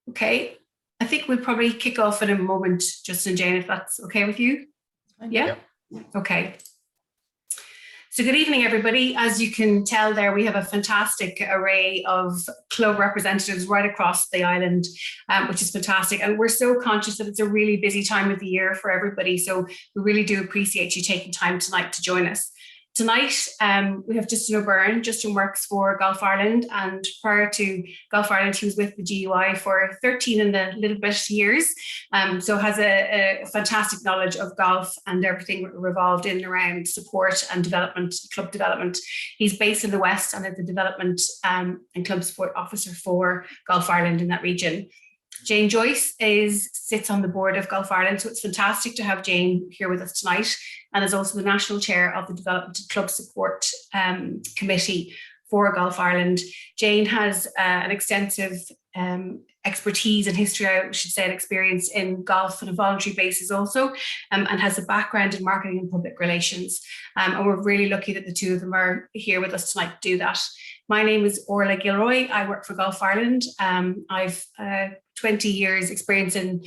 Okay, I think we'll probably kick off in a moment, Justin, Jane, if that's okay with you. Yeah? Okay. So good evening, everybody. As you can tell there, we have a fantastic array of club representatives right across the island, which is fantastic. And we're so conscious that it's a really busy time of the year for everybody. So we really do appreciate you taking time tonight to join us. Tonight, we have Justin Byrne. Justin works for Golf Ireland, and prior to Golf Ireland, he was with the GUI for 13 and a little bit years. So has a fantastic knowledge of golf and everything revolved in and around support and development, club development. He's based in the West and is the development and club support officer for Golf Ireland in that region. Jane Joyce sits on the board of Golf Ireland, so it's fantastic to have Jane here with us tonight, and is also the national chair of the Development and Club Support Committee for Golf Ireland. Jane has an extensive expertise and history, I should say, and experience in golf on a voluntary basis also, and has a background in marketing and public relations. And we're really lucky that the two of them are here with us tonight to do that. My name is Órla Gilroy. I work for Golf Ireland. I've 20 years experience in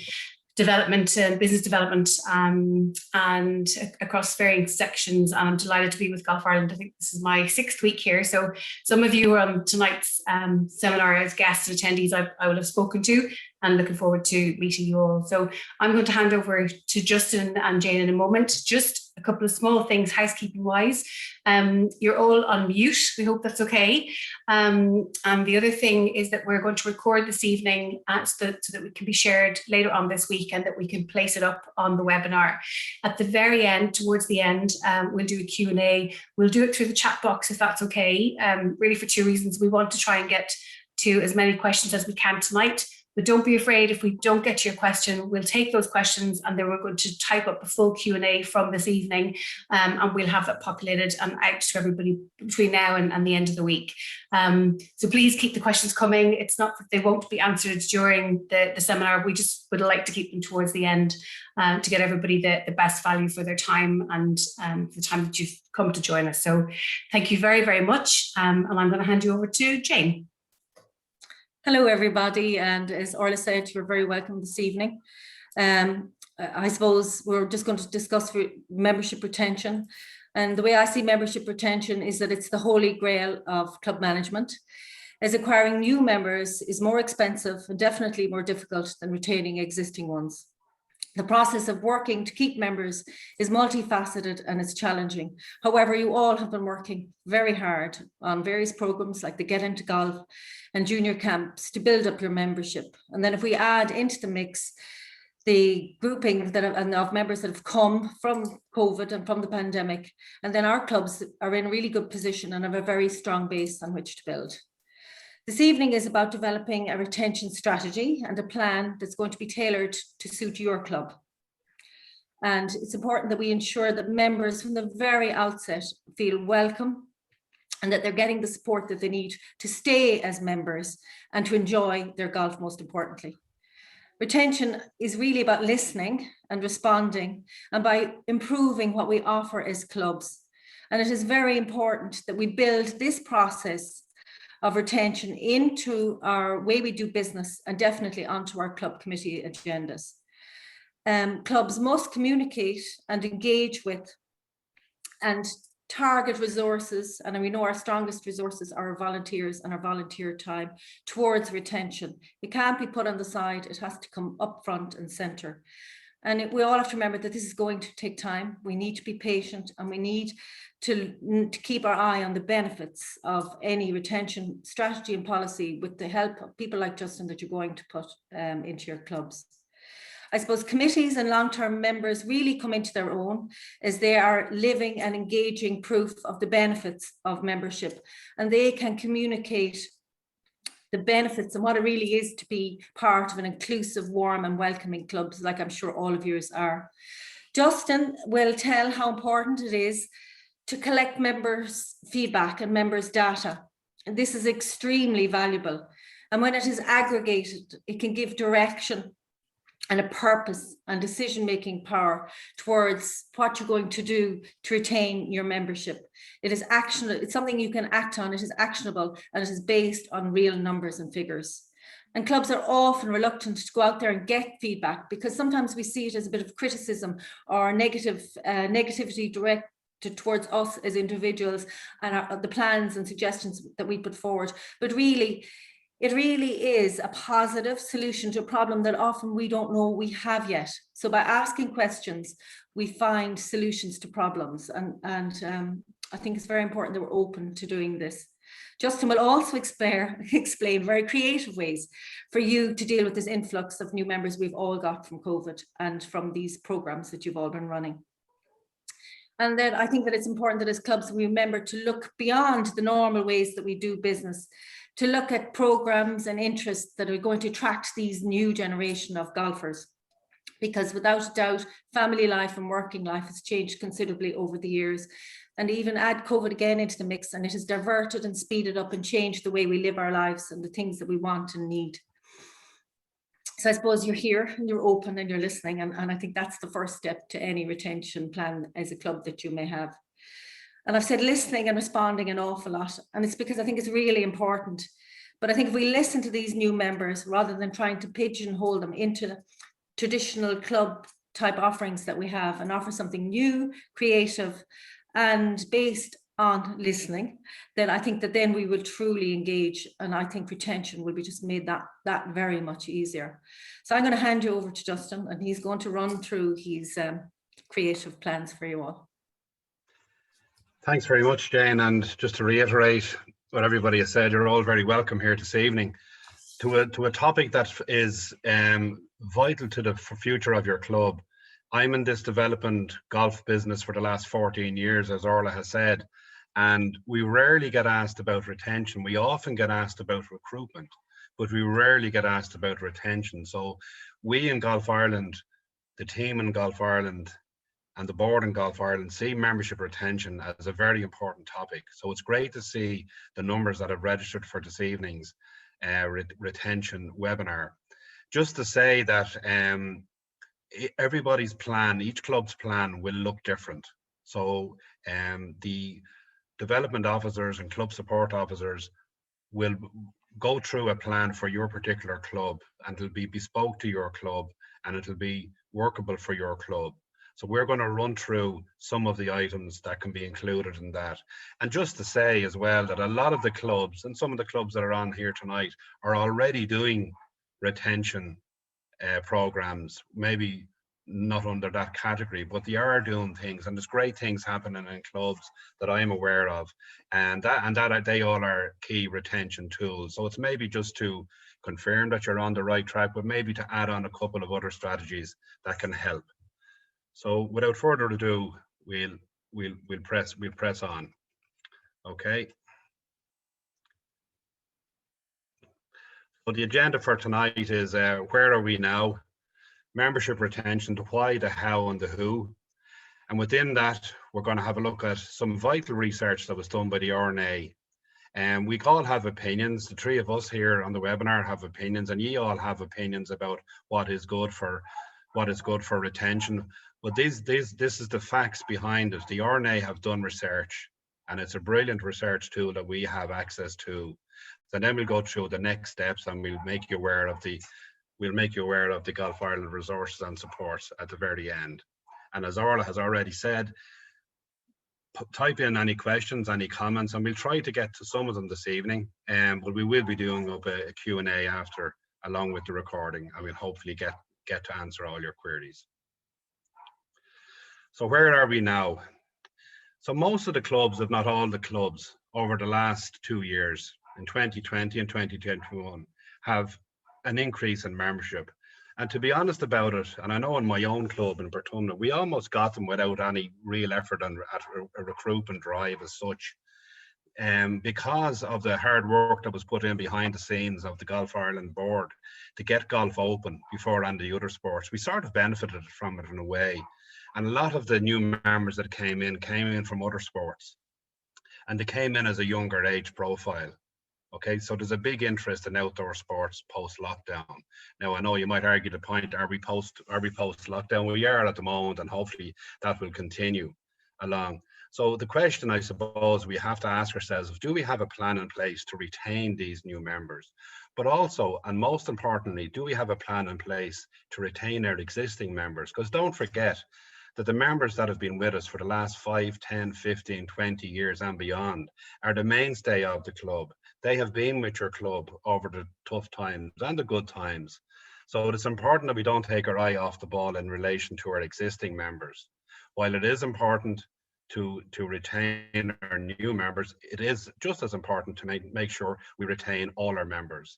development and business development and across varying sections, and I'm delighted to be with Golf Ireland. I think this is my 6th week here, so some of you on tonight's seminar as guests and attendees I will have spoken to, and looking forward to meeting you all. So I'm going to hand over to Justin and Jane in a moment. Just a couple of small things housekeeping wise. You're all on mute. We hope that's okay. And the other thing is that we're going to record this evening so that we can be shared later on this week and that we can place it up on the webinar. At the very end, towards the end, we'll do a Q&A. We'll do it through the chat box if that's okay. Really for 2 reasons. We want to try and get to as many questions as we can tonight. But don't be afraid if we don't get to your question. We'll take those questions and then we're going to type up a full Q&A from this evening, and we'll have that populated and out to everybody between now and the end of the week. So please keep the questions coming. It's not that they won't be answered during the seminar. We just would like to keep them towards the end to get everybody the best value for their time and the time that you've come to join us. So thank you very, very much. And I'm going to hand you over to Jane. Hello, everybody, and as Órla said, you're very welcome this evening. I suppose we're just going to discuss membership retention, and the way I see membership retention is that it's the holy grail of club management, as acquiring new members is more expensive and definitely more difficult than retaining existing ones. The process of working to keep members is multifaceted and it's challenging. However, you all have been working very hard on various programs like the Get Into Golf and junior camps to build up your membership. And then if we add into the mix the grouping of members that have come from COVID and from the pandemic, and then our clubs are in a really good position and have a very strong base on which to build. This evening is about developing a retention strategy and a plan that's going to be tailored to suit your club. And it's important that we ensure that members from the very outset feel welcome and that they're getting the support that they need to stay as members and to enjoy their golf, most importantly. Retention is really about listening and responding and by improving what we offer as clubs. And it is very important that we build this process of retention into our way we do business and definitely onto our club committee agendas. Clubs must communicate and engage with and target resources, and we know our strongest resources are our volunteers and our volunteer time towards retention. It can't be put on the side, it has to come up front and centre. And we all have to remember that this is going to take time. We need to be patient and we need to keep our eye on the benefits of any retention strategy and policy with the help of people like Justin that you're going to put into your clubs. I suppose committees and long-term members really come into their own as they are living and engaging proof of the benefits of membership, and they can communicate the benefits and what it really is to be part of an inclusive, warm and welcoming club, like I'm sure all of yours are. Justin will tell how important it is to collect members' feedback and members' data. And this is extremely valuable. And when it is aggregated, it can give direction and a purpose and decision-making power towards what you're going to do to retain your membership. It is actionable, it's something you can act on, it is actionable, and it is based on real numbers and figures. And clubs are often reluctant to go out there and get feedback, because sometimes we see it as a bit of criticism or negativity directed towards us as individuals and the plans and suggestions that we put forward. But really, it really is a positive solution to a problem that often we don't know we have yet. So by asking questions, we find solutions to problems. And I think it's very important that we're open to doing this. Justin will also explain very creative ways for you to deal with this influx of new members we've all got from COVID and from these programs that you've all been running. And then I think that it's important that as clubs we remember to look beyond the normal ways that we do business, to look at programs and interests that are going to attract these new generation of golfers. Because without a doubt, family life and working life has changed considerably over the years. And even add COVID again into the mix, and it has diverted and speeded up and changed the way we live our lives and the things that we want and need. So I suppose you're here and you're open and you're listening. And I think that's the first step to any retention plan as a club that you may have. And I've said listening and responding an awful lot. And it's because I think it's really important. But I think if we listen to these new members, rather than trying to pigeonhole them into traditional club type offerings that we have, and offer something new, creative, and based on listening, then I think that then we will truly engage, and I think retention will be just made that very much easier. So I'm going to hand you over to Justin, and he's going to run through his creative plans for you all. Thanks very much, Jane. And just to reiterate what everybody has said, you're all very welcome here this evening to a topic that is vital to the future of your club. I'm in this development golf business for the last 14 years, as Órla has said, and we rarely get asked about retention. We often get asked about recruitment, but we rarely get asked about retention. So we in Golf Ireland, the team in Golf Ireland and the board in Golf Ireland see membership retention as a very important topic. So it's great to see the numbers that have registered for this evening's retention webinar. Just to say that everybody's plan, each club's plan will look different. So the development officers and club support officers will go through a plan for your particular club, and it'll be bespoke to your club, and it'll be workable for your club. So we're going to run through some of the items that can be included in that. And just to say as well that a lot of the clubs, and some of the clubs that are on here tonight, are already doing retention programs, maybe not under that category, but they are doing things, and there's great things happening in clubs that I'm aware of, and that they all are key retention tools. So it's maybe just to confirm that you're on the right track, but maybe to add on a couple of other strategies that can help. So without further ado, we'll press on. Okay. So the agenda for tonight is where are we now? Membership retention, the why, the how, and the who. And within that, we're going to have a look at some vital research that was done by the RNA. And we all have opinions. The three of us here on the webinar have opinions, and ye all have opinions about what is good for retention. But this is the facts behind it. The RNA have done research, and it's a brilliant research tool that we have access to. So then we'll go through the next steps, and we'll make you aware of the Golf Ireland resources and supports at the very end. And as Órla has already said, type in any questions, any comments, and we'll try to get to some of them this evening. But we will be doing up a Q&A after, along with the recording, and we'll hopefully get to answer all your queries. So where are we now? So most of the clubs, if not all the clubs, over the last 2 years, in 2020 and 2021, have an increase in membership. And to be honest about it, and I know in my own club in Byrne, we almost got them without any real effort at a recruitment drive as such. Because of the hard work that was put in behind the scenes of the Golf Ireland board to get golf open before and the other sports, we sort of benefited from it in a way. And a lot of the new members that came in from other sports, and they came in as a younger age profile. Okay, so there's a big interest in outdoor sports post-lockdown. Now, I know you might argue the point, are we post-lockdown? We are at the moment, and hopefully that will continue along. So the question I suppose we have to ask ourselves is, do we have a plan in place to retain these new members? But also, and most importantly, do we have a plan in place to retain our existing members? Because don't forget that the members that have been with us for the last 5, 10, 15, 20 years and beyond are the mainstay of the club. They have been with your club over the tough times and the good times. So it's important that we don't take our eye off the ball in relation to our existing members. While it is important to retain our new members, it is just as important to make sure we retain all our members.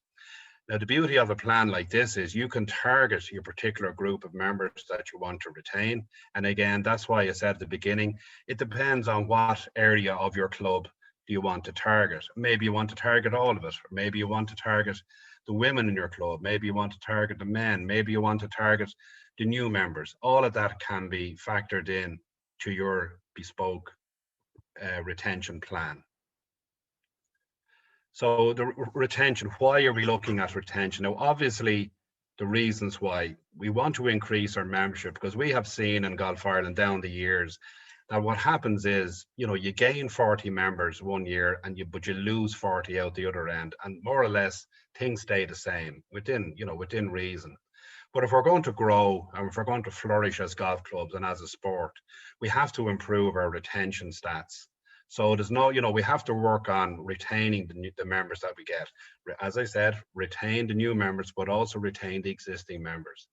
Now, the beauty of a plan like this is you can target your particular group of members that you want to retain. And again, that's why I said at the beginning, it depends on what area of your club do you want to target. Maybe you want to target all of it, or maybe you want to target the women in your club, maybe you want to target the men, maybe you want to target the new members. All of that can be factored in to your bespoke retention plan. So the retention, why are we looking at retention? Now, obviously, the reasons why we want to increase our membership, because we have seen in Golf Ireland down the years that what happens is, you know, you gain 40 members one year but you lose 40 out the other end, and more or less things stay the same within reason. But if we're going to grow and if we're going to flourish as golf clubs and as a sport, we have to improve our retention stats. So there's no, we have to work on retaining the members that we get. As I said, retain the new members, but also retain the existing members.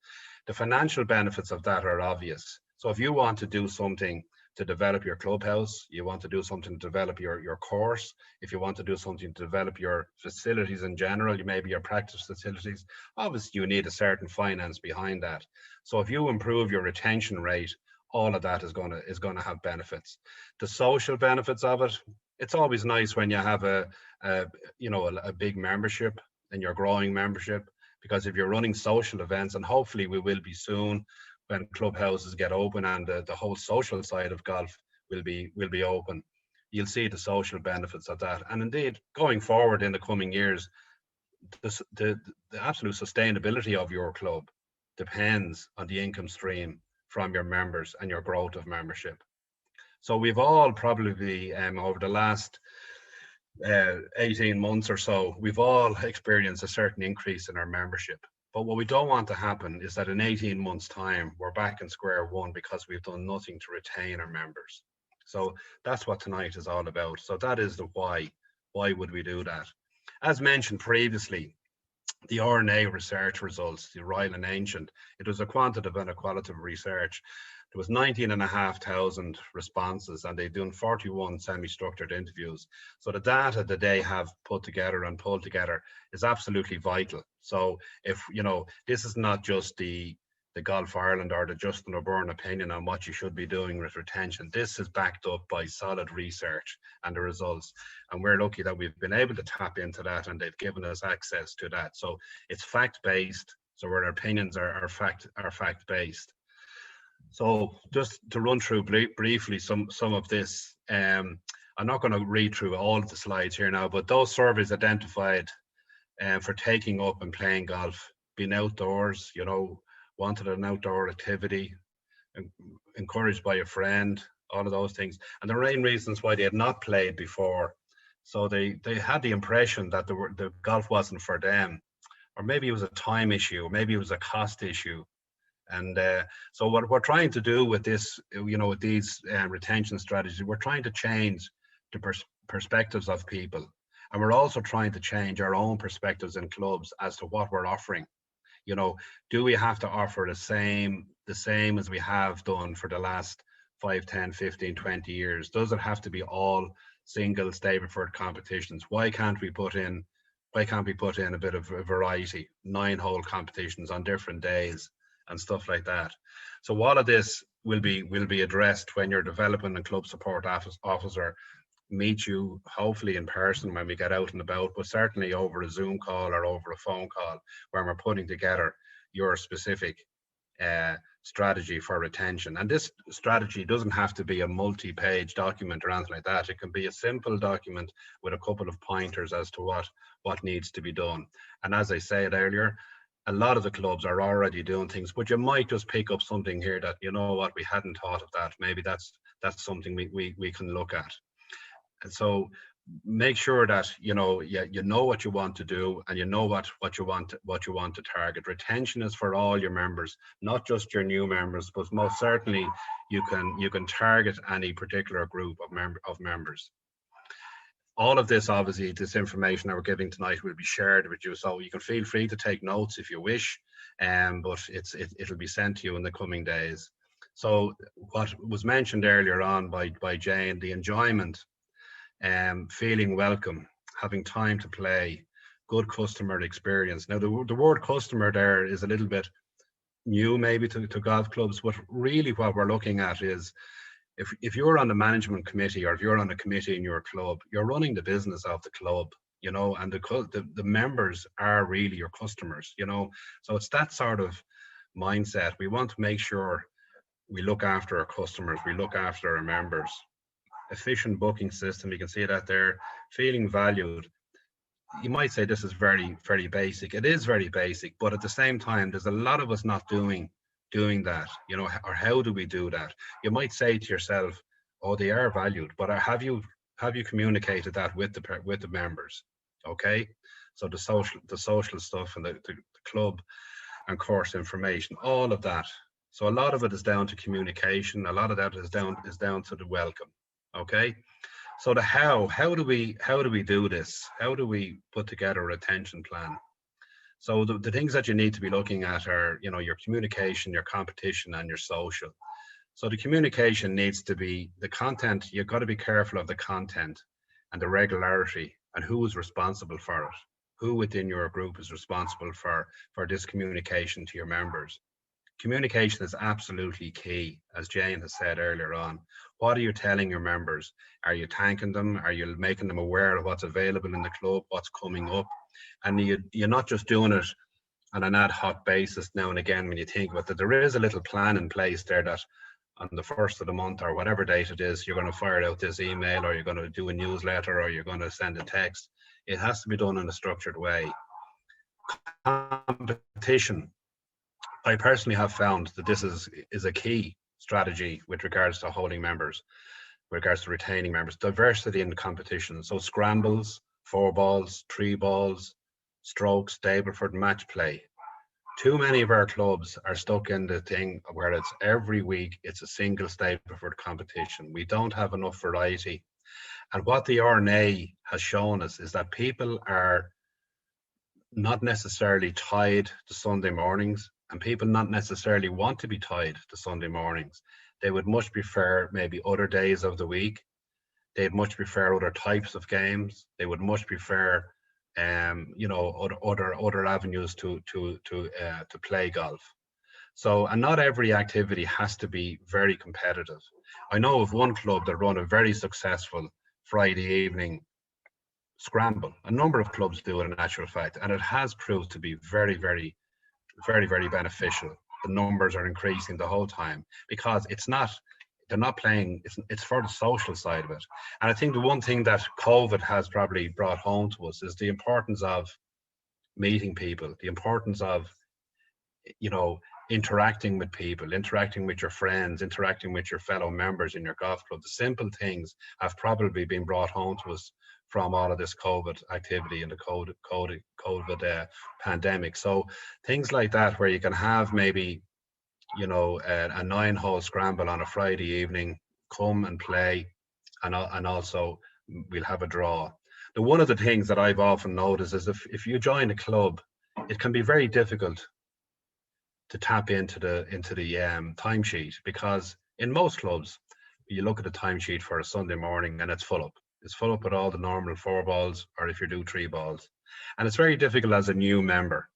The financial benefits of that are obvious. So if you want to do something to develop your clubhouse, you want to do something to develop your course, if you want to do something to develop your facilities in general, maybe your practice facilities, obviously you need a certain finance behind that. So if you improve your retention rate, all of that is going to have benefits. The social benefits of it, it's always nice when you have a big membership and you're growing membership, because if you're running social events, and hopefully we will be soon when clubhouses get open and the whole social side of golf will be open, you'll see the social benefits of that. And indeed, going forward in the coming years, the absolute sustainability of your club depends on the income stream from your members and your growth of membership. So we've all probably over the last 18 months or so, we've all experienced a certain increase in our membership. But what we don't want to happen is that in 18 months' time, we're back in square one because we've done nothing to retain our members. So that's what tonight is all about. So that is the why. Why would we do that? As mentioned previously, the RNA research results, the Royal and Ancient, it was a quantitative and a qualitative research. There was 19,500 responses, and they've done 41 semi-structured interviews. So the data that they have put together and pulled together is absolutely vital. So if, this is not just the Golf Ireland or the Justin O'Byrne opinion on what you should be doing with retention. This is backed up by solid research and the results. And we're lucky that we've been able to tap into that and they've given us access to that. So it's fact-based. So where our opinions are fact-based. So just to run through briefly some of this, I'm not going to read through all of the slides here now, but those surveys identified for taking up and playing golf, being outdoors, wanted an outdoor activity, encouraged by a friend, all of those things. And the main reasons why they had not played before. So they had the impression that the golf wasn't for them, or maybe it was a time issue, maybe it was a cost issue. And so what we're trying to do with this, with these retention strategies, we're trying to change the perspectives of people. And we're also trying to change our own perspectives in clubs as to what we're offering. Do we have to offer the same as we have done for the last 5, 10, 15, 20 years? Does it have to be all single Stableford competitions? Why can't we put in a bit of variety, 9-hole competitions on different days and stuff like that? So all of this will be addressed when your development and club support officer meet you, hopefully in person when we get out and about, but certainly over a Zoom call or over a phone call, where we're putting together your specific strategy for retention. And this strategy doesn't have to be a multi-page document or anything like that. It can be a simple document with a couple of pointers as to what needs to be done. And as I said earlier, a lot of the clubs are already doing things, but you might just pick up something here that, we hadn't thought of that. Maybe that's that's something we can look at. And so make sure that you know what you want to do, and you know what you want to target. Retention is for all your members, not just your new members, but most certainly you can target any particular group of members. All of this, obviously, this information that we're giving tonight will be shared with you, so you can feel free to take notes if you wish, but it'll be sent to you in the coming days. So what was mentioned earlier on by Jane, the enjoyment, feeling welcome, having time to play, good customer experience. Now, the word customer there is a little bit new maybe to golf clubs, but really what we're looking at is if you're on the management committee, or if you're on a committee in your club, you're running the business of the club, you know, and the members are really your customers, you know. So it's that sort of mindset. We want to make sure we look after our customers, we look after our members. Efficient booking system, you can see that there. Feeling valued. You might say this is very, very basic. It is very basic, but at the same time, there's a lot of us not doing that, you know. Or how do we do that? You might say to yourself, oh, they are valued, but have you communicated that with the members? Okay, so the social stuff, and the club and course information, all of that. So a lot of it is down to communication. A lot of that is down to the welcome. Okay, so the how do we do this? How do we put together a retention plan? So the things that you need to be looking at are, you know, your communication, your competition, and your social. So the communication needs to be the content. You've got to be careful of the content and the regularity, and who is responsible for it. Who within your group is responsible for this communication to your members? Communication is absolutely key, as Jane has said earlier on. What are you telling your members? Are you thanking them? Are you making them aware of what's available in the club, what's coming up? And you're not just doing it on an ad hoc basis now and again when you think about it. There is a little plan in place there that on the 1st of the month, or whatever date it is, you're going to fire out this email, or you're going to do a newsletter, or you're going to send a text. It has to be done in a structured way. Competition. I personally have found that this is a key strategy with regards to holding members, with regards to retaining members. Diversity in the competition. So scrambles, 4 balls, 3 balls, strokes, Stableford, match play. Too many of our clubs are stuck in the thing where it's every week it's a single Stableford competition. We don't have enough variety. And what the RNA has shown us is that people are not necessarily tied to Sunday mornings, and people not necessarily want to be tied to Sunday mornings. They would much prefer maybe other days of the week. They'd much prefer other types of games. They would much prefer, you know, other avenues to play golf. So, and not every activity has to be very competitive. I know of one club that run a very successful Friday evening scramble. A number of clubs do it, in actual fact, and it has proved to be very, very, very, very beneficial. The numbers are increasing the whole time because they're not playing, it's for the social side of it. And I think the one thing that COVID has probably brought home to us is the importance of meeting people, the importance of, you know, interacting with people, interacting with your friends, interacting with your fellow members in your golf club. The simple things have probably been brought home to us from all of this COVID activity and the COVID pandemic. So things like that, where you can have maybe, you know, a 9-hole scramble on a Friday evening, come and play, and also we'll have a draw. One of the things that I've often noticed is if you join a club, it can be very difficult to tap into the timesheet, because in most clubs you look at the timesheet for a Sunday morning and it's full up. It's full up with all the normal 4 balls, or if you do 3 balls. And it's very difficult as a new member,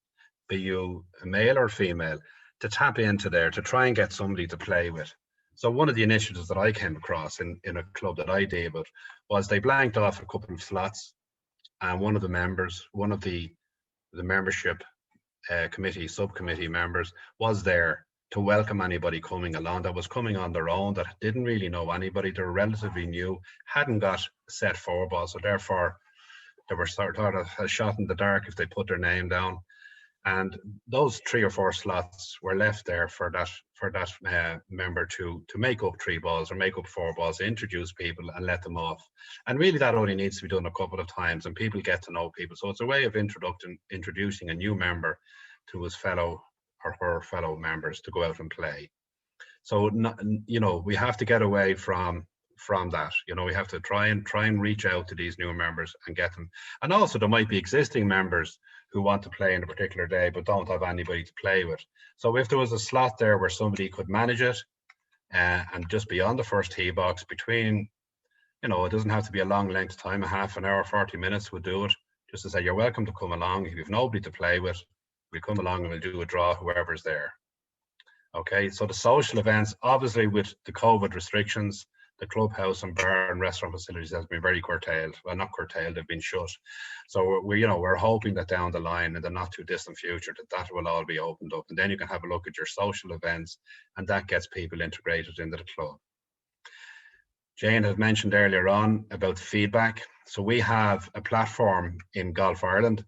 be you a male or female, to tap into there, to try and get somebody to play with. So one of the initiatives that I came across in a club that I did with was they blanked off a couple of slots, and one of the members, one of the membership committee, subcommittee members was there to welcome anybody coming along that was coming on their own, that didn't really know anybody. They were relatively new, hadn't got set 4 balls, so therefore they were sort of a shot in the dark if they put their name down. And those 3 or 4 slots were left there for that member to make up 3 balls or make up 4 balls, introduce people and let them off. And really that only needs to be done a couple of times and people get to know people. So it's a way of introducing a new member to his fellow or her fellow members to go out and play. So, you know, we have to get away from that. You know, we have to try and reach out to these new members and get them. And also there might be existing members who want to play in a particular day but don't have anybody to play with. So if there was a slot there where somebody could manage it and just be on the first tee box between, you know, it doesn't have to be a long length of time, a half an hour, 40 minutes would do it. Just to say, you're welcome to come along. If you've nobody to play with, we'll come along and we'll do a draw, whoever's there. Okay, so the social events, obviously with the COVID restrictions, the clubhouse and bar and restaurant facilities has been very curtailed. Well, not curtailed, they've been shut. So we're hoping that down the line in the not too distant future that will all be opened up, and then you can have a look at your social events, and that gets people integrated into the club. Jane had mentioned earlier on about feedback. So we have a platform in Golf Ireland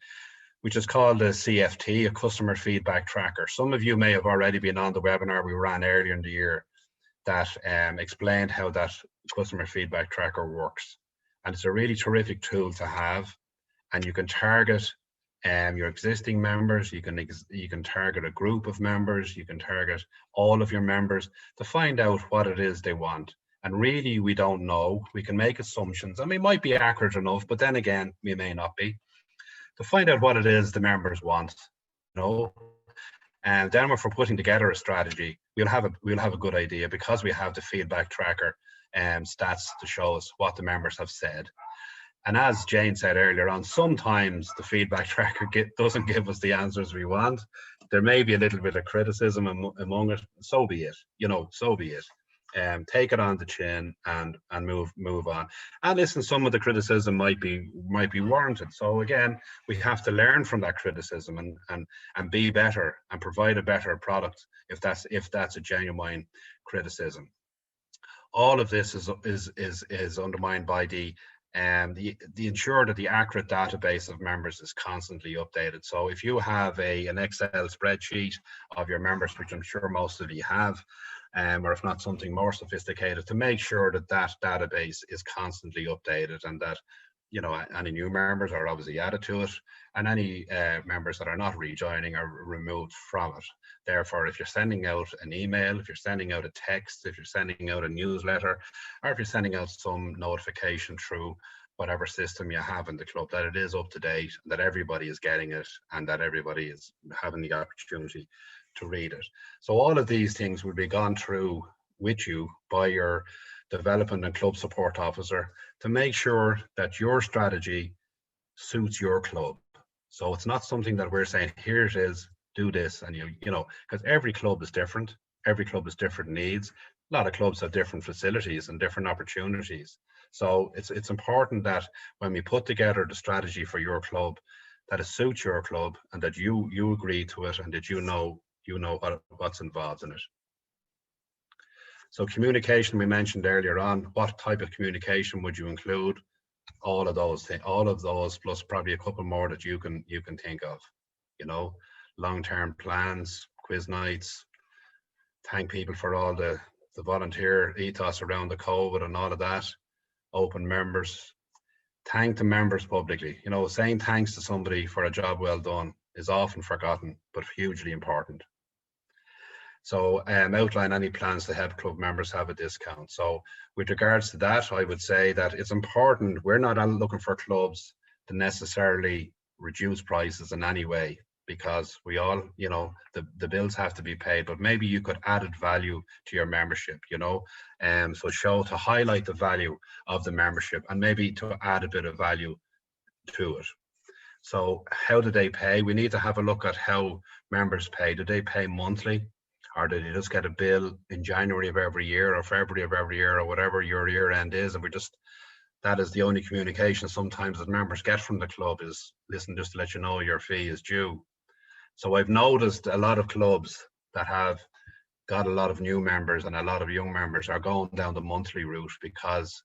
which is called a CFT, a customer feedback tracker. Some of you may have already been on the webinar we ran earlier in the year that explained how that customer feedback tracker works. And it's a really terrific tool to have. And you can target your existing members, you can target a group of members, you can target all of your members to find out what it is they want. And really, we don't know. We can make assumptions, and we might be accurate enough, but then again, we may not be. To find out what it is the members want, you know, and then if we're putting together a strategy, we'll have a good idea because we have the feedback tracker stats to show us what the members have said. And as Jane said earlier on, sometimes the feedback tracker doesn't give us the answers we want. There may be a little bit of criticism among it. So be it, you know, so be it. Take it on the chin and move on. And listen, some of the criticism might be warranted. So again, we have to learn from that criticism and be better and provide a better product if that's a genuine criticism. All of this is undermined by the ensure that the accurate database of members is constantly updated. So if you have an Excel spreadsheet of your members, which I'm sure most of you have, or if not something more sophisticated, to make sure that that database is constantly updated and that, you know, any new members are obviously added to it and any members that are not rejoining are removed from it. Therefore, if you're sending out an email, if you're sending out a text, if you're sending out a newsletter, or if you're sending out some notification through whatever system you have in the club, that it is up to date, that everybody is getting it and that everybody is having the opportunity to read it. So all of these things will be gone through with you by your development and club support officer to make sure that your strategy suits your club. So it's not something that we're saying, here it is, do this, and you know, because every club is different. Every club has different needs. A lot of clubs have different facilities and different opportunities. So it's important that when we put together the strategy for your club, that it suits your club and that you agree to it and that you know what's involved in it. So communication, we mentioned earlier on, what type of communication would you include? All of those things, all of those, plus probably a couple more that you can think of, you know, long-term plans, quiz nights, thank people for all the volunteer ethos around the COVID and all of that, open members, thank the members publicly. You know, saying thanks to somebody for a job well done is often forgotten, but hugely important. So outline any plans to help club members have a discount. So with regards to that, I would say that it's important. We're not looking for clubs to necessarily reduce prices in any way, because we all, you know, the bills have to be paid, but maybe you could add value to your membership, you know, so to highlight the value of the membership and maybe to add a bit of value to it. So how do they pay? We need to have a look at how members pay. Do they pay monthly? Or did you just get a bill in January of every year or February of every year or whatever your year end is? And that is the only communication sometimes that members get from the club is, listen, just to let you know your fee is due. So I've noticed a lot of clubs that have got a lot of new members and a lot of young members are going down the monthly route because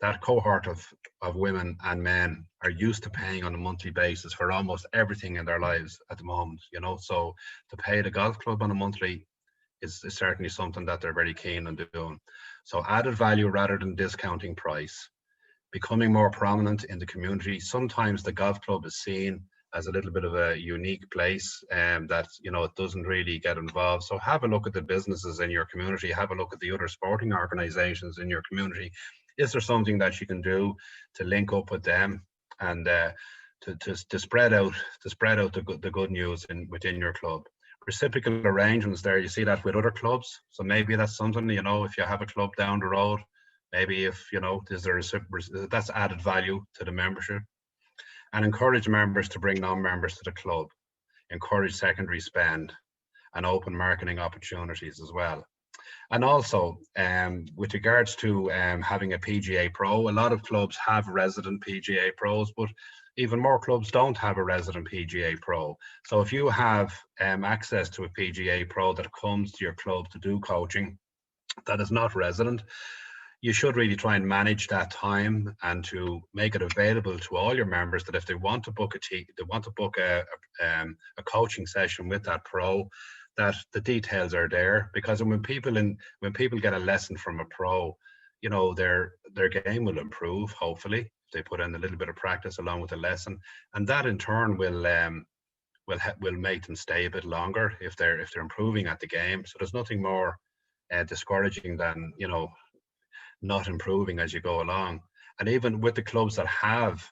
that cohort of women and men are used to paying on a monthly basis for almost everything in their lives at the moment, you know. So to pay the golf club on a monthly is certainly something that they're very keen on doing. So added value rather than discounting price, becoming more prominent in the community. Sometimes the golf club is seen as a little bit of a unique place that, you know, it doesn't really get involved. So have a look at the businesses in your community, have a look at the other sporting organizations in your community. Is there something that you can do to link up with them and to spread out the good news within your club? Reciprocal arrangements there, you see that with other clubs. So maybe that's something, you know, if you have a club down the road, maybe if, you know, that's added value to the membership. And encourage members to bring non-members to the club, encourage secondary spend and open marketing opportunities as well. And also with regards to having a PGA Pro, a lot of clubs have resident PGA Pros, but even more clubs don't have a resident PGA Pro. So if you have access to a PGA Pro that comes to your club to do coaching that is not resident, you should really try and manage that time and to make it available to all your members that if they want to book a coaching session with that pro, that the details are there. Because when people get a lesson from a pro, you know, their game will improve, hopefully, if they put in a little bit of practice along with the lesson, and that in turn will make them stay a bit longer if they're improving at the game. So there's nothing more discouraging than, you know, not improving as you go along. And even with the clubs that have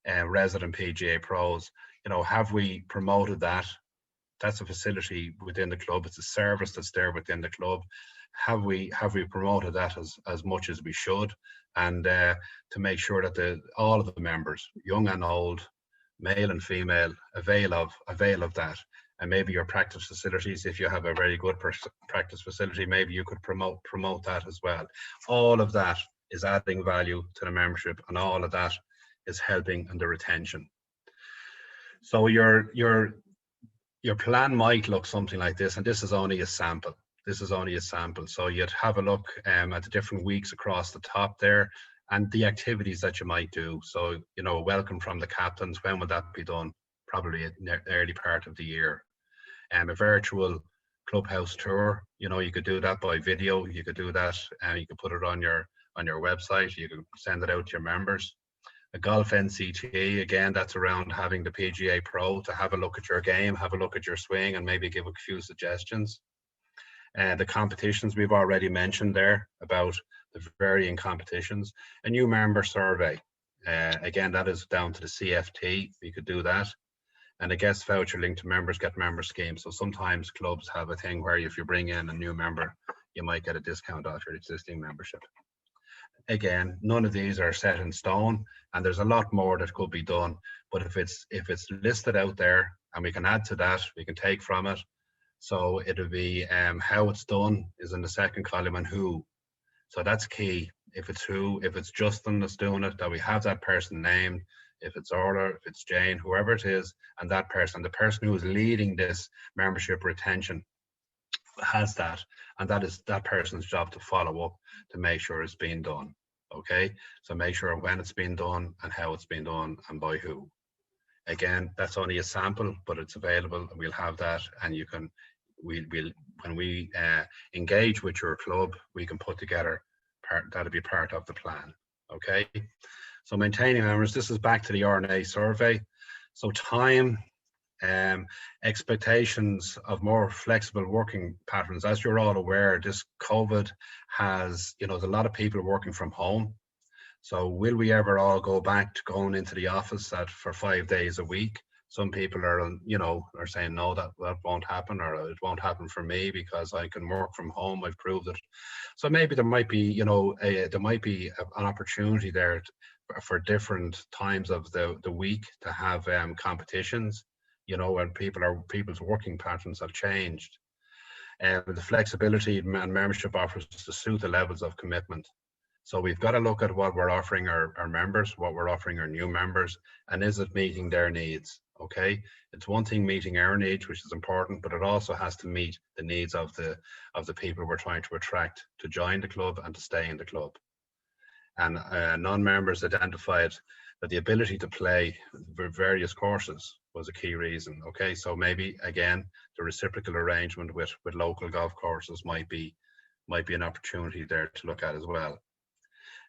resident PGA Pros, you know, have we promoted that? That's a facility within the club. It's a service that's there within the club. Have we promoted that as much as we should? And to make sure that all of the members, young and old, male and female, avail of that. And maybe your practice facilities, if you have a very good practice facility, maybe you could promote that as well. All of that is adding value to the membership, and all of that is helping in the retention. So your plan might look something like this, and this is only a sample. So you'd have a look at the different weeks across the top there and the activities that you might do. So, you know, welcome from the captains, when would that be done? Probably in the early part of the year. A virtual clubhouse tour, you know, you could do that by video, you could do that and you could put it on your website, you can send it out to your members. A golf NCT, again, that's around having the PGA Pro to have a look at your game, have a look at your swing, and maybe give a few suggestions. The competitions we've already mentioned there about the varying competitions. A new member survey, again, that is down to the CFT, you could do that. And a guest voucher linked to members get member scheme. So sometimes clubs have a thing where if you bring in a new member, you might get a discount off your existing membership. Again, none of these are set in stone, and there's a lot more that could be done. But if it's listed out there and we can add to that, we can take from it. So it'll be how it's done is in the second column, and who. So that's key. If it's who, if it's Justin that's doing it, that we have that person named. If it's Órla, if it's Jane, whoever it is, and that person, the person who is leading this membership retention has that, and that is that person's job to follow up to make sure it's being done. Okay, so make sure when it's being done and how it's being done and by who. Again, that's only a sample, but it's available. We'll have that, and you can, we'll when we engage with your club, we can put together that'll be part of the plan. Okay. So maintaining members, this is back to the RNA survey. So time, expectations of more flexible working patterns. As you're all aware, this COVID has, you know, there's a lot of people working from home. So will we ever all go back to going into the office for 5 days a week? Some people are, you know, are saying, no, that won't happen, or it won't happen for me because I can work from home. I've proved it. So maybe there might be, you know, there might be an opportunity there for different times of the week to have competitions, you know, when people's working patterns have changed. The flexibility and membership offers to suit the levels of commitment. So we've got to look at what we're offering our members, what we're offering our new members, and is it meeting their needs? Okay, it's one thing meeting our needs, which is important, but it also has to meet the needs of the people we're trying to attract to join the club and to stay in the club. and non-members identified that the ability to play various courses was a key reason. Okay, so maybe again the reciprocal arrangement with local golf courses might be an opportunity there to look at as well.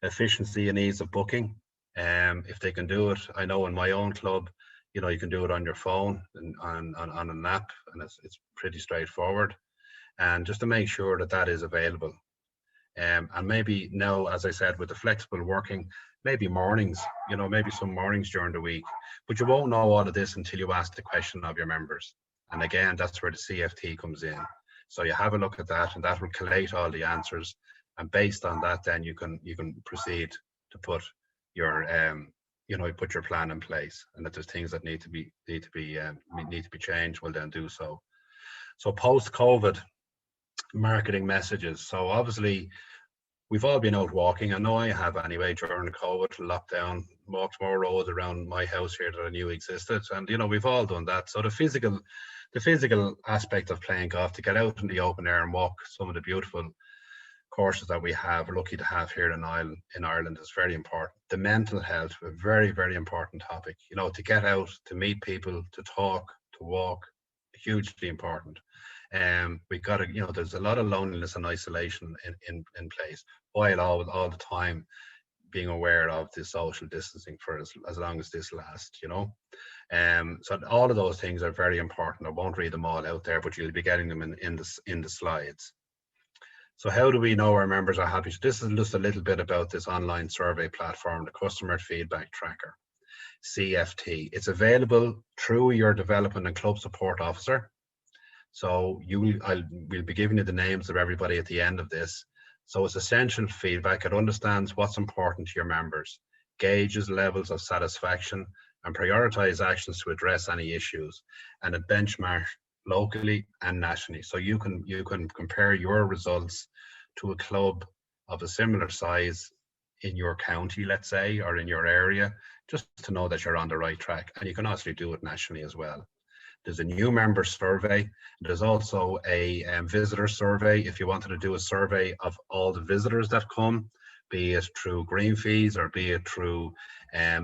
Efficiency and ease of booking. If they can do it, I know in my own club, you know, you can do it on your phone and on an app, and it's pretty straightforward. And just to make sure that that is available. And maybe now, as I said, with the flexible working, maybe mornings, you know, maybe some mornings during the week, but you won't know all of this until you ask the question of your members. And again, that's where the CFT comes in. So you have a look at that, and that will collate all the answers. And based on that, then you can proceed to put your you know, put your plan in place. And if there's things that need to be changed, well then do so. So post-COVID marketing messages. So obviously we've all been out walking. I know I have anyway during the COVID lockdown, walked more roads around my house here that I knew existed. And you know, we've all done that. So the physical aspect of playing golf, to get out in the open air and walk some of the beautiful courses that we have, lucky to have here in Ireland, is very important. The mental health, a very, very important topic. You know, to get out, to meet people, to talk, to walk, hugely important. We got to, you know, there's a lot of loneliness and isolation in place, while all the time being aware of the social distancing for as long as this lasts, you know. So all of those things are very important. I won't read them all out there, but you'll be getting them in the slides. So how do we know our members are happy? So this is just a little bit about this online survey platform, the Customer Feedback Tracker, CFT. It's available through your Development and Club Support Officer. So we'll be giving you the names of everybody at the end of this. So it's essential feedback. It understands what's important to your members, gauges levels of satisfaction, and prioritize actions to address any issues, and it benchmarks locally and nationally. So you can compare your results to a club of a similar size in your county, let's say, or in your area, just to know that you're on the right track. And you can also do it nationally as well. There's a new member survey. There's also a visitor survey. If you wanted to do a survey of all the visitors that come, be it through green fees or be it through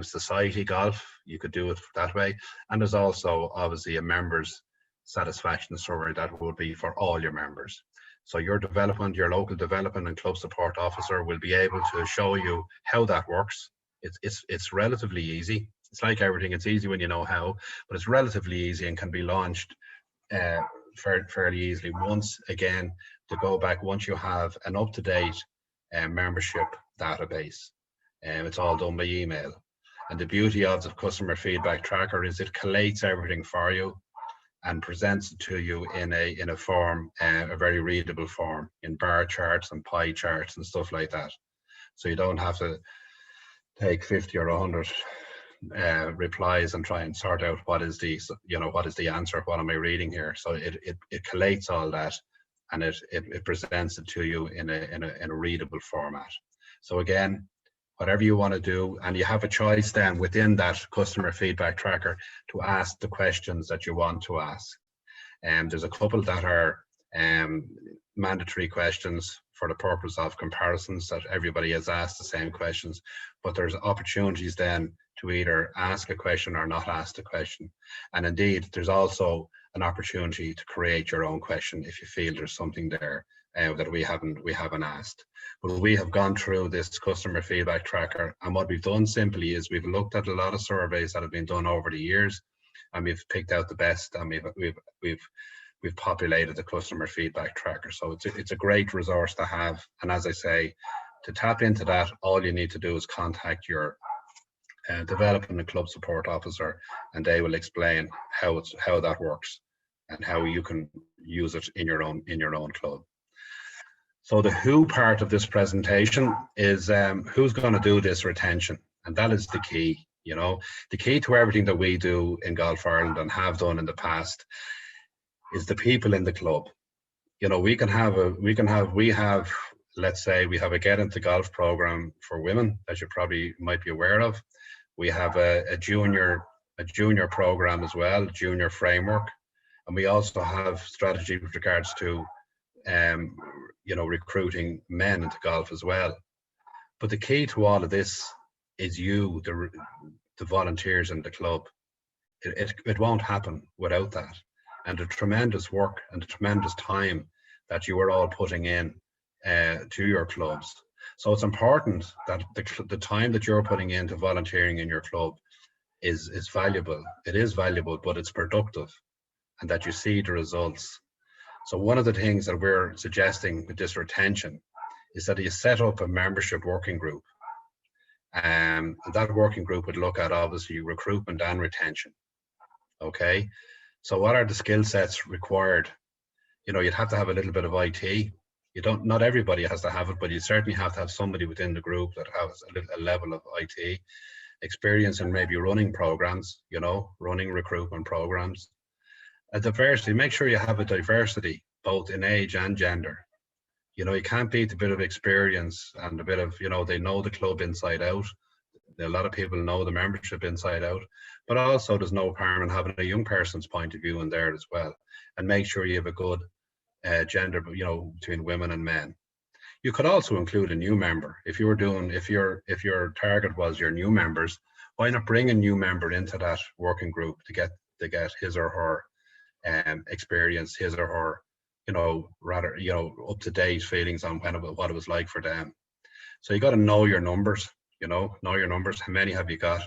society golf, you could do it that way. And there's also obviously a members satisfaction survey that will be for all your members. So your local development and club support officer will be able to show you how that works. It's relatively easy. It's like everything, it's easy when you know how, but it's relatively easy and can be launched fairly easily. Once again, to go back, once you have an up-to-date membership database, it's all done by email. And the beauty of the Customer Feedback Tracker is it collates everything for you and presents it to you in a form, a very readable form, in bar charts and pie charts and stuff like that. So you don't have to take 50 or 100 replies and try and sort out what is the answer, what am I reading here. So it collates all that, and it presents it to you in a readable format. So again, whatever you want to do, and you have a choice then within that Customer Feedback Tracker to ask the questions that you want to ask. And there's a couple that are mandatory questions for the purpose of comparisons, that everybody has asked the same questions, but there's opportunities then to either ask a question or not ask the question. And indeed, there's also an opportunity to create your own question if you feel there's something there that we haven't asked. But we have gone through this Customer Feedback Tracker, and what we've done simply is we've looked at a lot of surveys that have been done over the years, and we've picked out the best, and we've populated the Customer Feedback Tracker. So it's a great resource to have. And as I say, to tap into that, all you need to do is contact your Development and Club Support Officer, and they will explain how that works and how you can use it in your own club. So the who part of this presentation is who's going to do this retention, and that is the key. You know, the key to everything that we do in Golf Ireland and have done in the past is the people in the club. You know, we have, let's say we have a Get Into Golf program for women that you probably might be aware of. We have a junior program as well, junior framework, and we also have strategy with regards to recruiting men into golf as well. But the key to all of this is you, the volunteers in the club. It won't happen without that. And the tremendous work and the tremendous time that you are all putting in to your clubs. So it's important that the time that you're putting into volunteering in your club is valuable. It is valuable, but it's productive, and that you see the results. So one of the things that we're suggesting with this retention is that you set up a membership working group. And that working group would look at obviously recruitment and retention. Okay, so what are the skill sets required? You know, you'd have to have a little bit of IT. Not everybody has to have it, but you certainly have to have somebody within the group that has a level of IT experience and maybe running programs, you know, running recruitment programs. A diversity, make sure you have a diversity both in age and gender. You know, you can't beat a bit of experience and a bit of, you know, they know the club inside out. A lot of people know the membership inside out, but also there's no harm in having a young person's point of view in there as well. And make sure you have a good gender, you know, between women and men. You could also include a new member. If your target was your new members, why not bring a new member into that working group to get his or her experience, his or her, you know, rather, you know, up to date feelings on what it was like for them. So you got to know your numbers. You know your numbers. How many have you got?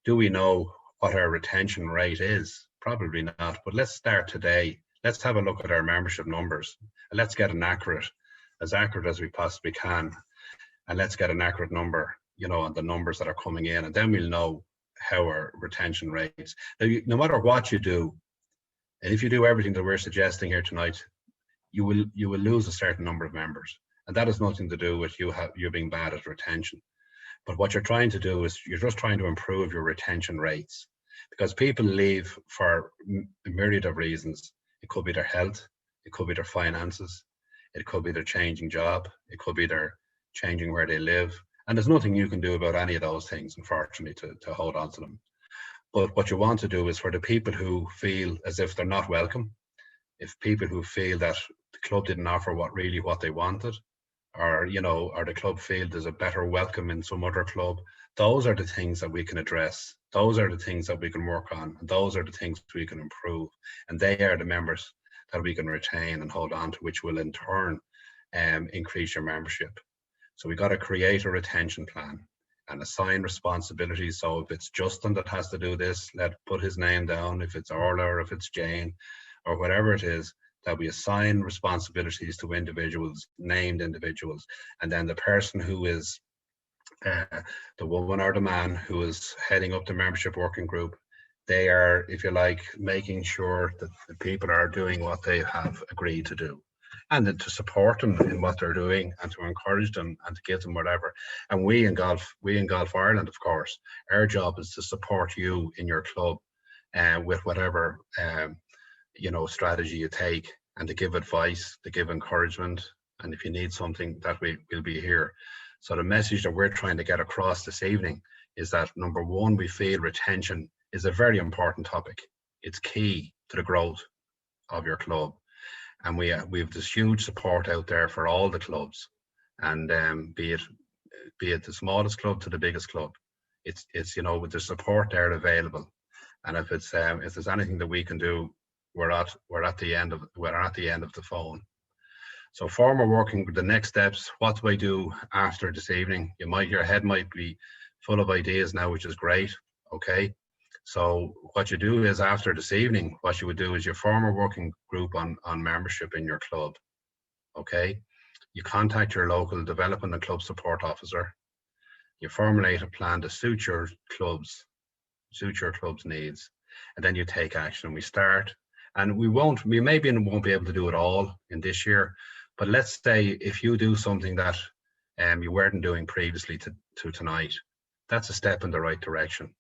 Do we know what our retention rate is? Probably not, but let's start today. Let's have a look at our membership numbers and let's get as accurate as we possibly can. And let's get an accurate number, you know, on the numbers that are coming in, and then we'll know how our retention rates. No matter what you do, and if you do everything that we're suggesting here tonight, you will lose a certain number of members. And that has nothing to do with you being bad at retention. But what you're trying to do is you're just trying to improve your retention rates, because people leave for a myriad of reasons. It could be their health, it could be their finances, it could be their changing job, it could be their changing where they live. And there's nothing you can do about any of those things, unfortunately, to hold on to them. But what you want to do is for the people who feel as if they're not welcome, if people who feel that the club didn't offer what they wanted, or, you know, or the club feel there's a better welcome in some other club, those are the things that we can address. Those are the things that we can work on. And those are the things we can improve. And they are the members that we can retain and hold on to, which will in turn increase your membership. So we got to create a retention plan and assign responsibilities. So if it's Justin that has to do this, put his name down. If it's Órla or if it's Jane or whatever it is, that we assign responsibilities to individuals, named individuals, and then the person who is the woman or the man who is heading up the membership working group, they are, if you like, making sure that the people are doing what they have agreed to do, and then to support them in what they're doing and to encourage them and to give them whatever. And we in Golf Ireland, of course, our job is to support you in your club with whatever you know, strategy you take, and to give advice, to give encouragement, and if you need something, that we'll be here. So the message that we're trying to get across this evening is that, number one, we feel retention is a very important topic. It's key to the growth of your club, and we have this huge support out there for all the clubs, and be it the smallest club to the biggest club, it's you know, with the support there available. And if there's anything that we can do, we're at the end of the phone. So former working, the next steps, what do I do after this evening? Your head might be full of ideas now, which is great. Okay. So what you do is, after this evening, what you would do is you form a working group on membership in your club. Okay. You contact your local development and club support officer. You formulate a plan to suit your club's needs, and then you take action. We start. And we won't be able to do it all in this year, but let's say if you do something that you weren't doing previously to tonight, that's a step in the right direction.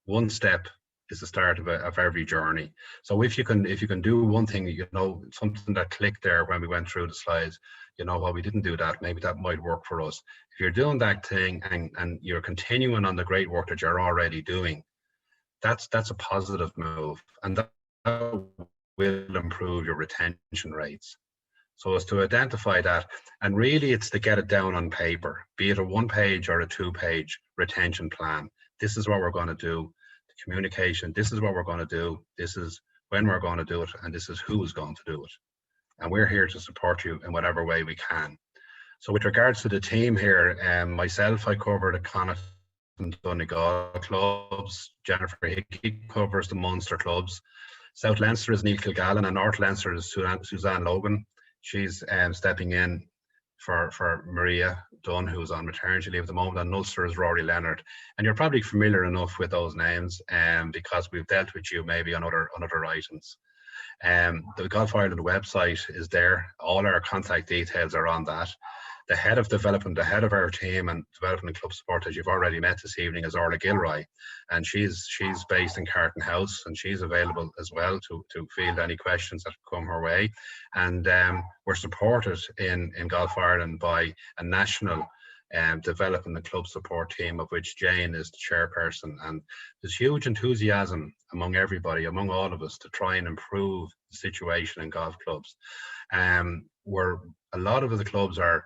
One step is the start of every journey. So if you can do one thing, you know, something that clicked there when we went through the slides, you know, well, we didn't do that, maybe that might work for us. If you're doing that thing and you're continuing on the great work that you're already doing, that's a positive move, and that will improve your retention rates. So it's to identify that, and really it's to get it down on paper, be it a 1-page or a 2-page retention plan. This is what we're going to do. The communication, this is what we're going to do. This is when we're going to do it, and this is who is going to do it. And we're here to support you in whatever way we can. So with regards to the team here, myself, I cover the Connacht and Donegal clubs. Jennifer Hickey covers the Munster clubs. South Leinster is Neil Kilgallen, and North Leinster is Suzanne Logan. She's stepping in for Maria Dunn, who's on maternity leave at the moment, and Ulster is Rory Leonard. And you're probably familiar enough with those names because we've dealt with you maybe on other items. The Golf Ireland website is there. All our contact details are on that. The head of development, the head of our team and development and club support, as you've already met this evening, is Órla Gilroy, and she's based in Carton House, and she's available as well to field any questions that come her way. And we're supported in Golf Ireland by a national development and club support team, of which Jane is the chairperson, and there's huge enthusiasm among everybody, among all of us, to try and improve the situation in golf clubs. Where a lot of the clubs are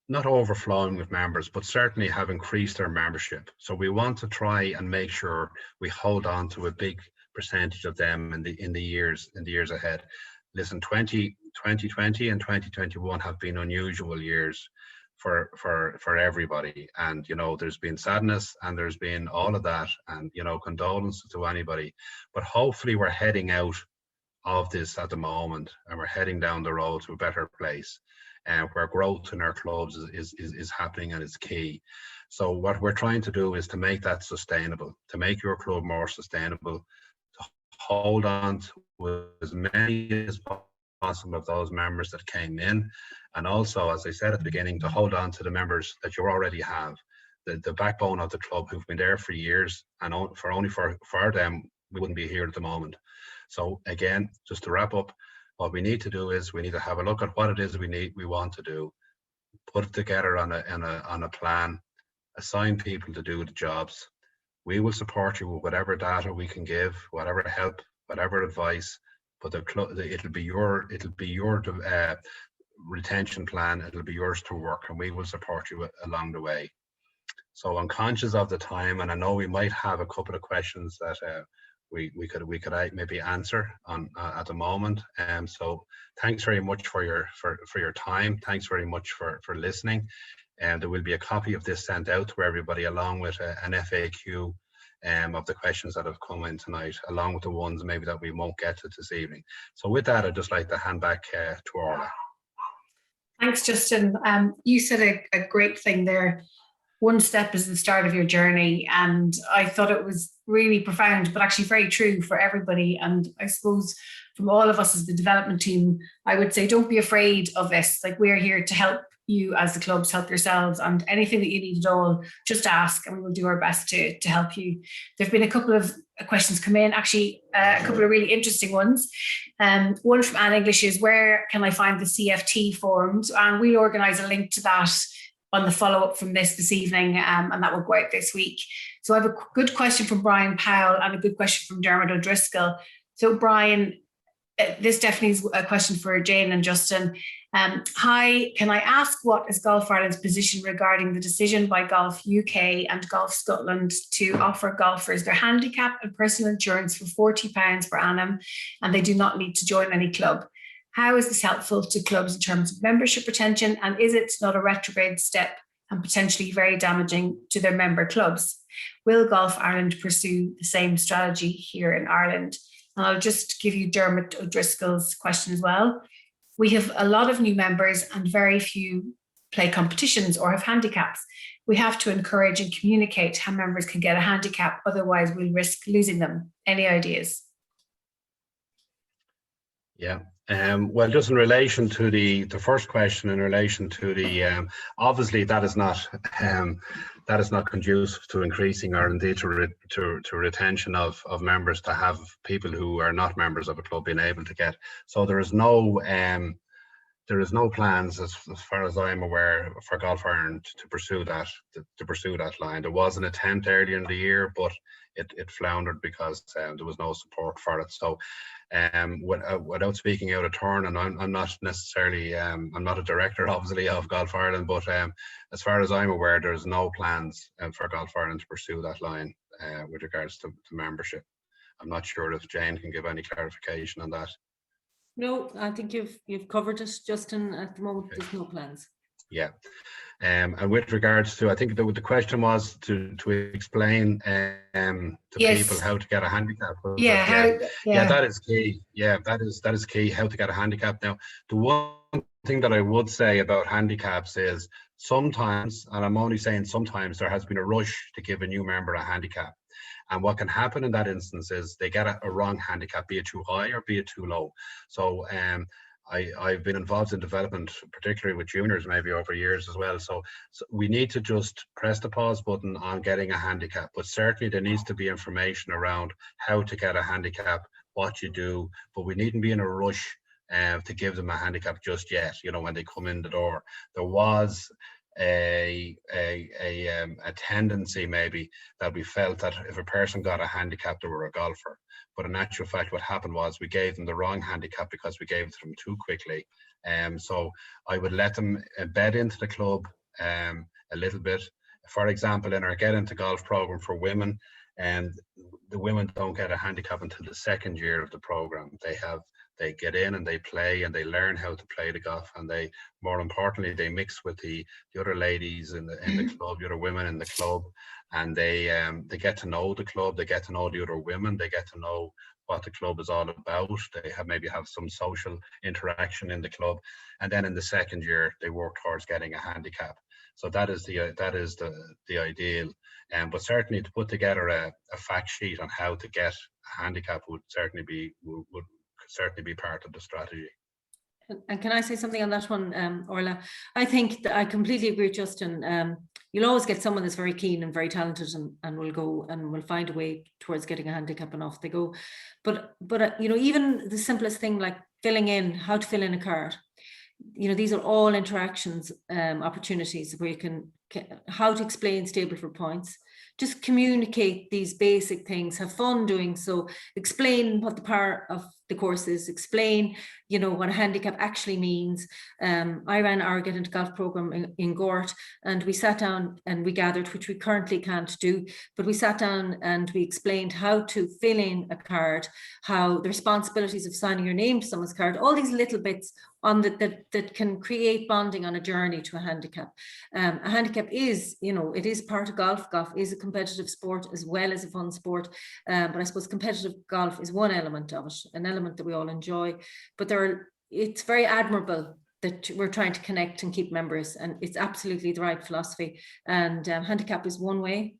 not overflowing with members, but certainly have increased their membership. So we want to try and make sure we hold on to a big percentage of them in the years ahead. Listen, 2020 and 2021 have been unusual years for everybody, and you know, there's been sadness and there's been all of that, and you know, condolences to anybody, but hopefully we're heading out of this at the moment, and we're heading down the road to a better place, and where growth in our clubs is happening, and it's key. So what we're trying to do is to make that sustainable, to make your club more sustainable, to hold on to as many as possible of those members that came in, and also, as I said at the beginning, to hold on to the members that you already have, the backbone of the club who've been there for years, and for them we wouldn't be here at the moment. So again, just to wrap up, what we need to do is we need to have a look at what it is we want to do, put it together on a plan, assign people to do the jobs. We will support you with whatever data we can give, whatever help, whatever advice, but it'll be your retention plan. It'll be yours to work, and we will support you along the way. So I'm conscious of the time, and I know we might have a couple of questions that we could maybe answer on at the moment. So thanks very much for your time. Thanks very much for listening. And there will be a copy of this sent out to everybody, along with an FAQ of the questions that have come in tonight, along with the ones maybe that we won't get to this evening. So with that, I'd just like to hand back to Órla. Thanks, Justin. You said a great thing there. One step is the start of your journey, and I thought it was really profound, but actually very true for everybody. And I suppose from all of us as the development team, I would say don't be afraid of this. Like, we're here to help you as the clubs, help yourselves, and anything that you need at all, just ask, and we will do our best to help you. There have been a couple of questions come in, actually a couple of really interesting ones. One from Anne English is, where can I find the CFT forms? And we'll organise a link to that on the follow-up from this evening, and that will go out this week. So I have a good question from Brian Powell and a good question from Dermot O'Driscoll. So Brian, this definitely is a question for Jane and Justin. Hi, can I ask what is Golf Ireland's position regarding the decision by Golf UK and Golf Scotland to offer golfers their handicap and personal insurance for £40 per annum, and they do not need to join any club? How is this helpful to clubs in terms of membership retention, and is it not a retrograde step and potentially very damaging to their member clubs? Will Golf Ireland pursue the same strategy here in Ireland? And I'll just give you Dermot O'Driscoll's question as well. We have a lot of new members and very few play competitions or have handicaps. We have to encourage and communicate how members can get a handicap, otherwise we'll risk losing them. Any ideas? Yeah. Well, just in relation to the first question, in relation to the obviously that is not conducive to increasing or indeed to retention of members, to have people who are not members of a club being able to get. So there is no There is no plans, as far as I'm aware, for Golf Ireland to pursue that line. There was an attempt earlier in the year, but it floundered because there was no support for it. So, without speaking out of turn, and I'm not necessarily, I'm not a director, obviously, of Golf Ireland, but as far as I'm aware, there's no plans for Golf Ireland to pursue that line with regards to membership. I'm not sure if Jane can give any clarification on that. No, I think you've covered it, Justin. At the moment, Okay. there's no plans. Yeah. And with regards to, I think the question was to explain to Yes. people how to get a handicap. Yeah, Yeah, that is key. Yeah, that is key, how to get a handicap. Now, the one thing that I would say about handicaps is sometimes, and I'm only saying sometimes, there has been a rush to give a new member a handicap. And what can happen in that instance is they get a wrong handicap, be it too high or be it too low. So I've been involved in development, particularly with juniors, maybe over years as well. So we need to just press the pause button on getting a handicap. But certainly there needs to be information around how to get a handicap, what you do. But we needn't be in a rush to give them a handicap just yet. You know, when they come in the door, there was a tendency maybe that we felt that if a person got a handicap, they were a golfer. But in actual fact, what happened was we gave them the wrong handicap because we gave it to them too quickly. So I would let them embed into the club a little bit. For example, in our Get Into Golf program for women, and the women don't get a handicap until the second year of the program. They get in and they play and they learn how to play the golf, and they, more importantly, they mix with the other ladies in the club, the other women in the club, and they get to know the club, they get to know the other women, they get to know what the club is all about. They maybe have some social interaction in the club, and then in the second year they work towards getting a handicap. So that is the ideal. But certainly to put together a fact sheet on how to get a handicap would certainly be part of the strategy. And can I say something on that one, Órla? I think that I completely agree with Justin. You'll always get someone that's very keen and very talented and will go and will find a way towards getting a handicap, and off they go. But you know, even the simplest thing like filling in, how to fill in a card, you know, these are all interactions, opportunities where you can, how to explain stable for points. Just communicate these basic things, have fun doing so, explain what the part of the course is, explain, you know, what a handicap actually means. I ran our Get Into Golf program in Gort, and we sat down and we gathered, which we currently can't do, but we sat down and we explained how to fill in a card, how the responsibilities of signing your name to someone's card, all these little bits on that can create bonding on a journey to a handicap. A handicap is, you know, it is part of golf. Golf is a competitive sport as well as a fun sport, but I suppose competitive golf is one element of it, an element that we all enjoy. But it's very admirable that we're trying to connect and keep members, and it's absolutely the right philosophy. And handicap is one way.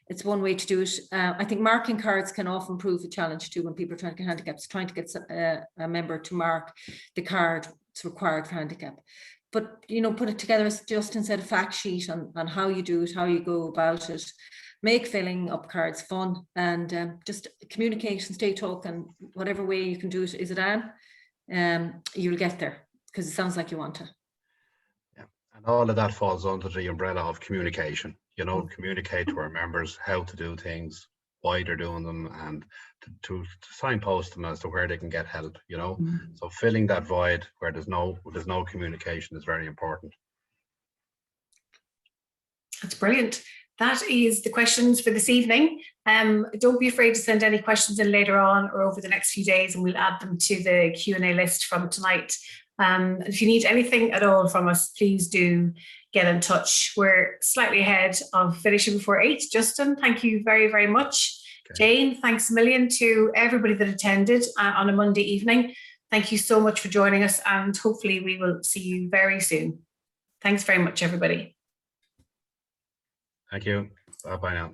It's one way to do it. I think marking cards can often prove a challenge too when people are trying to get handicaps, trying to get a member to mark the card that's required for handicap. But, you know, put it together, as Justin said, a fact sheet on how you do it, how you go about it. Make filling up cards fun, and just communicate and stay talking, whatever way you can do it. Is it Anne? You'll get there, because it sounds like you want to. Yeah, and all of that falls under the umbrella of communication. You know, communicate to our members how to do things, why they're doing them, and to signpost them as to where they can get help. You know, so filling that void where there's no communication is very important. That's brilliant. That is the questions for this evening. Don't be afraid to send any questions in later on or over the next few days, and we'll add them to the Q&A list from tonight. If you need anything at all from us, please do get in touch. We're slightly ahead of finishing before 8. Justin, thank you very, very much. Okay. Jane, thanks a million to everybody that attended on a Monday evening. Thank you so much for joining us, and hopefully we will see you very soon. Thanks very much, everybody. Thank you. Bye now.